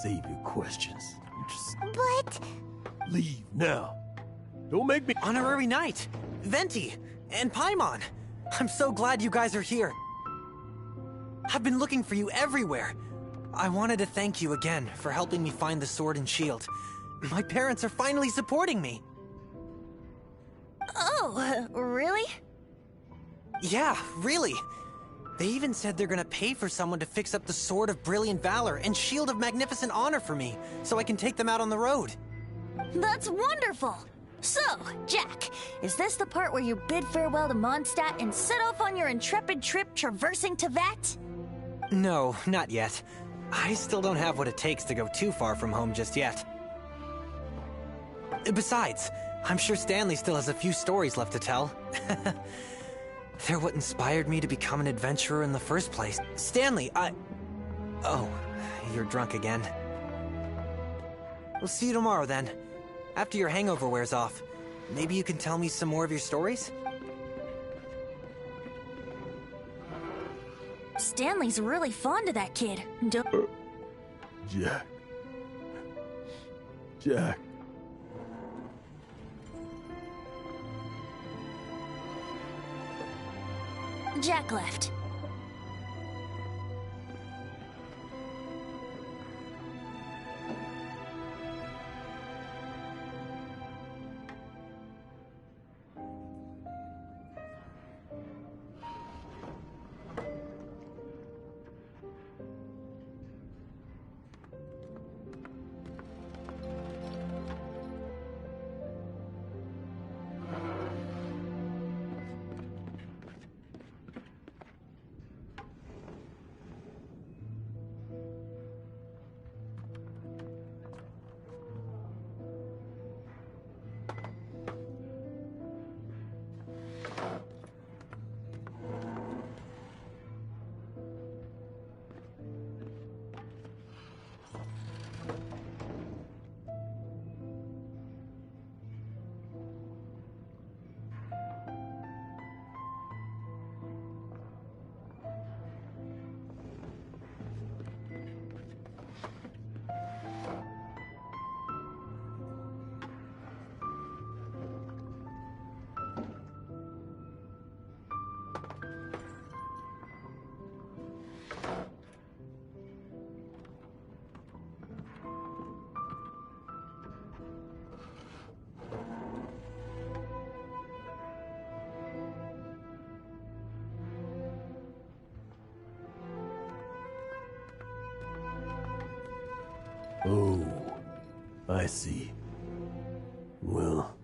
Save your questions. Just But... leave now. Don't make me... Honorary Knight, Venti, and Paimon. I'm so glad you guys are here. I've been looking for you everywhere. I wanted to thank you again for helping me find the sword and shield. My parents are finally supporting me. Oh, really? Yeah, really. They even said they're gonna pay for someone to fix up the Sword of Brilliant Valor and Shield of Magnificent Honor for me, so I can take them out on the road. That's wonderful! So, Jack, is this the part where you bid farewell to Mondstadt and set off on your intrepid trip traversing Tevat? No, not yet. I still don't have what it takes to go too far from home just yet. Besides, I'm sure Stanley still has a few stories left to tell. They're what inspired me to become an adventurer in the first place. Stanley, Oh, you're drunk again. We'll see you tomorrow then. After your hangover wears off. Maybe you can tell me some more of your stories? Stanley's really fond of that kid. Jack. Jack. Jack left. Oh, I see. Well,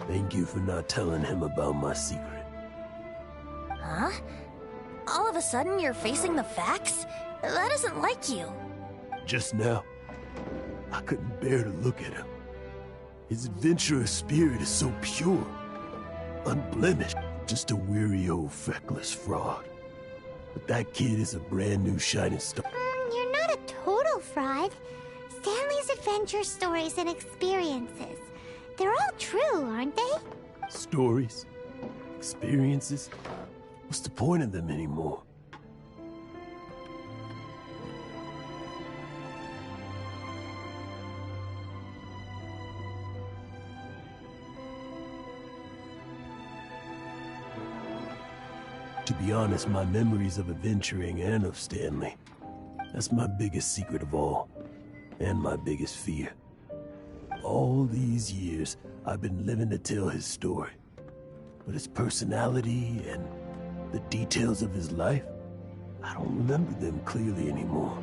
thank you for not telling him about my secret. Huh? All of a sudden you're facing the facts? That isn't like you. Just now, I couldn't bear to look at him. His adventurous spirit is so pure, unblemished. Just a weary old feckless fraud. But that kid is a brand new shining star. You're not a total fraud. Stanley's adventure stories and experiences. They're all true, aren't they? Stories? Experiences? What's the point of them anymore? To be honest, my memories of adventuring and of Stanley, that's my biggest secret of all, and my biggest fear. All these years, I've been living to tell his story. But his personality and the details of his life, I don't remember them clearly anymore.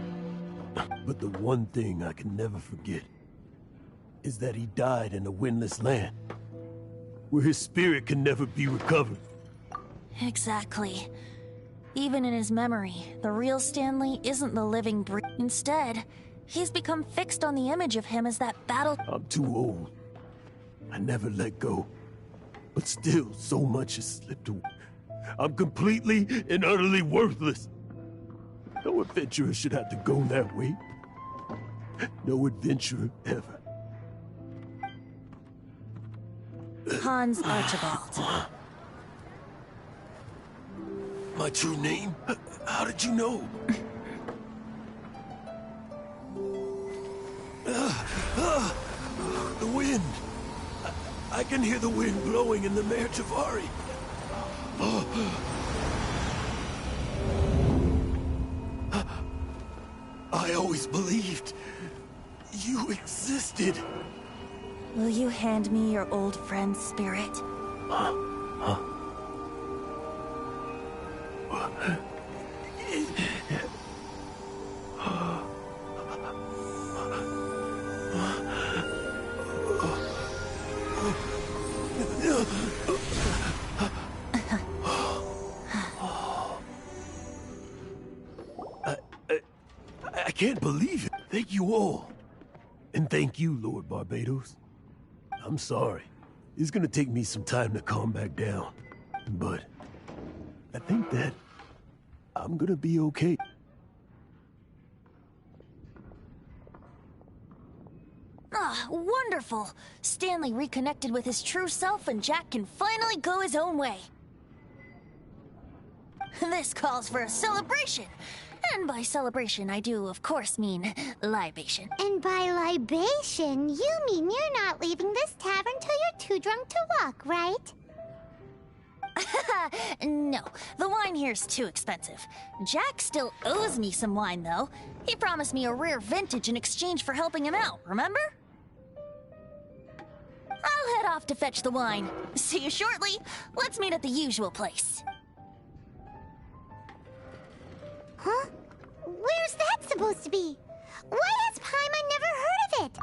But the one thing I can never forget is that he died in a windless land, where his spirit can never be recovered. Exactly. Even in his memory, the real Stanley isn't the living Instead, he's become fixed on the image of him as that battle. I'm too old. I never let go. But still, so much has slipped away. I'm completely and utterly worthless. No adventurer should have to go that way. No adventurer ever. Hans Archibald. My true name? How did you know? The wind. I can hear the wind blowing in the Mare Tavari. I always believed you existed. Will you hand me your old friend's spirit? I can't believe it. Thank you all. And thank you, Lord Barbados. I'm sorry. It's gonna take me some time to calm back down. But I think that I'm gonna be okay. Ah, wonderful! Stanley reconnected with his true self and Jack can finally go his own way. This calls for a celebration. And by celebration, I do, of course, mean libation. And by libation, you mean you're not leaving this tavern till you're too drunk to walk, right? No, the wine here's too expensive. Jack still owes me some wine, though. He promised me a rare vintage in exchange for helping him out, remember? I'll head off to fetch the wine. See you shortly. Let's meet at the usual place. Huh? Where's that supposed to be? Why has Paimon never heard of it?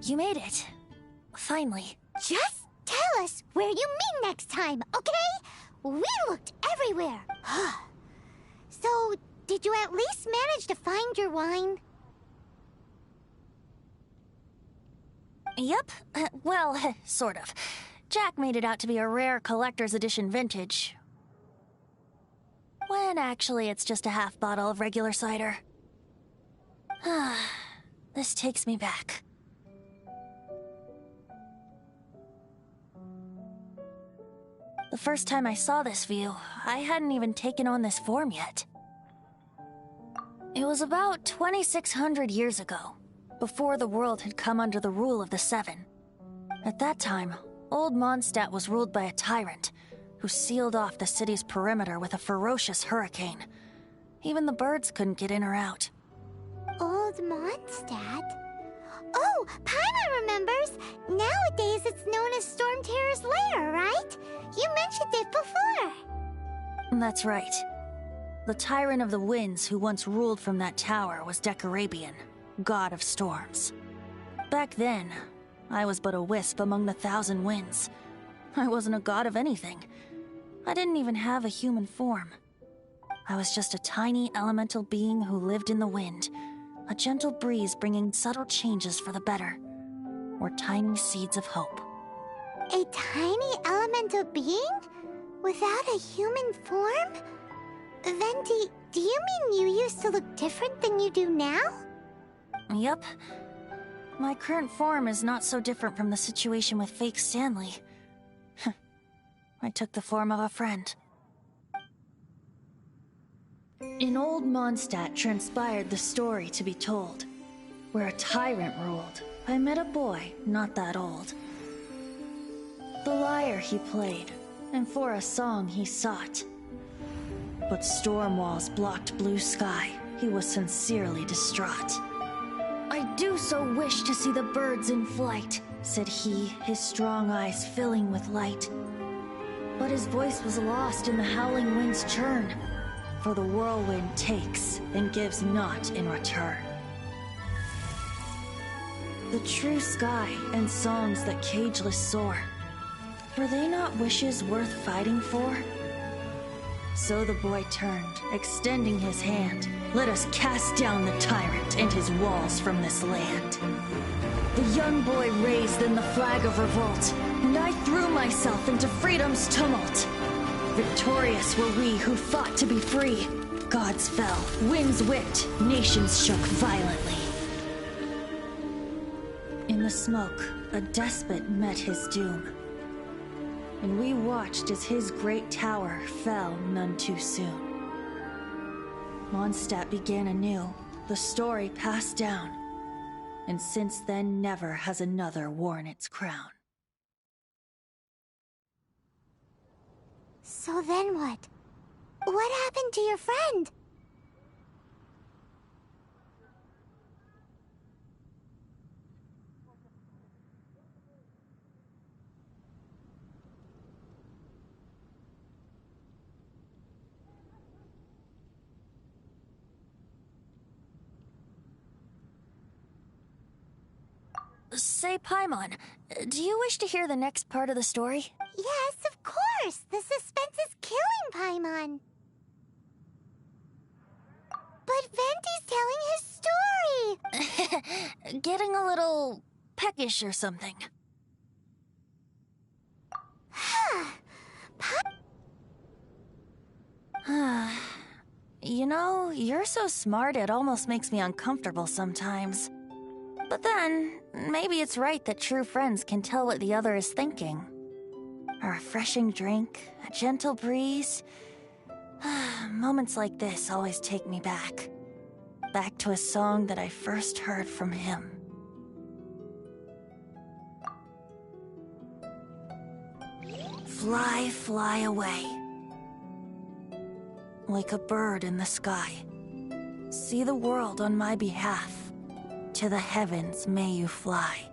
You made it. Finally. Just tell us where you meet next time, okay? We looked everywhere. So, did you at least manage to find your wine? Yep. Well, sort of. Jack made it out to be a rare collector's edition vintage. When actually it's just a half bottle of regular cider. This takes me back. The first time I saw this view, I hadn't even taken on this form yet. It was about 2,600 years ago, before the world had come under the rule of the Seven. At that time, Old Mondstadt was ruled by a tyrant, who sealed off the city's perimeter with a ferocious hurricane. Even the birds couldn't get in or out. Old Mondstadt? Oh, Paimon remembers! Nowadays it's known as Storm Terror's lair, right? You mentioned it before. That's right. The Tyrant of the Winds who once ruled from that tower was Decarabian, god of storms. Back then, I was but a wisp among the thousand winds. I wasn't a god of anything. I didn't even have a human form. I was just a tiny elemental being who lived in the wind, a gentle breeze bringing subtle changes for the better, or tiny seeds of hope. A tiny elemental being? Without a human form? Venti, do you mean you used to look different than you do now? Yep. My current form is not so different from the situation with fake Stanley. I took the form of a friend. In Old Mondstadt transpired the story to be told. Where a tyrant ruled, I met a boy not that old. The lyre he played, and for a song he sought. But storm walls blocked blue sky, he was sincerely distraught. I do so wish to see the birds in flight, said he, his strong eyes filling with light. But his voice was lost in the howling wind's churn, for the whirlwind takes and gives not in return. The true sky and songs that cageless soar, were they not wishes worth fighting for? So the boy turned, extending his hand. Let us cast down the tyrant and his walls from this land. The young boy raised then the flag of revolt, and I threw myself into freedom's tumult. Victorious were we who fought to be free. Gods fell, winds whipped, nations shook violently. In the smoke, a despot met his doom. And we watched as his great tower fell none too soon. Mondstadt began anew, the story passed down, and since then never has another worn its crown. So then what? What happened to your friend? Say, Paimon, do you wish to hear the next part of the story? Yes, of course! The suspense is killing Paimon! But Venti's telling his story! Getting a little peckish or something. You know, you're so smart it almost makes me uncomfortable sometimes. But then, maybe it's right that true friends can tell what the other is thinking. A refreshing drink, a gentle breeze. Moments like this always take me back. Back to a song that I first heard from him. Fly, fly away. Like a bird in the sky. See the world on my behalf. To the heavens may you fly.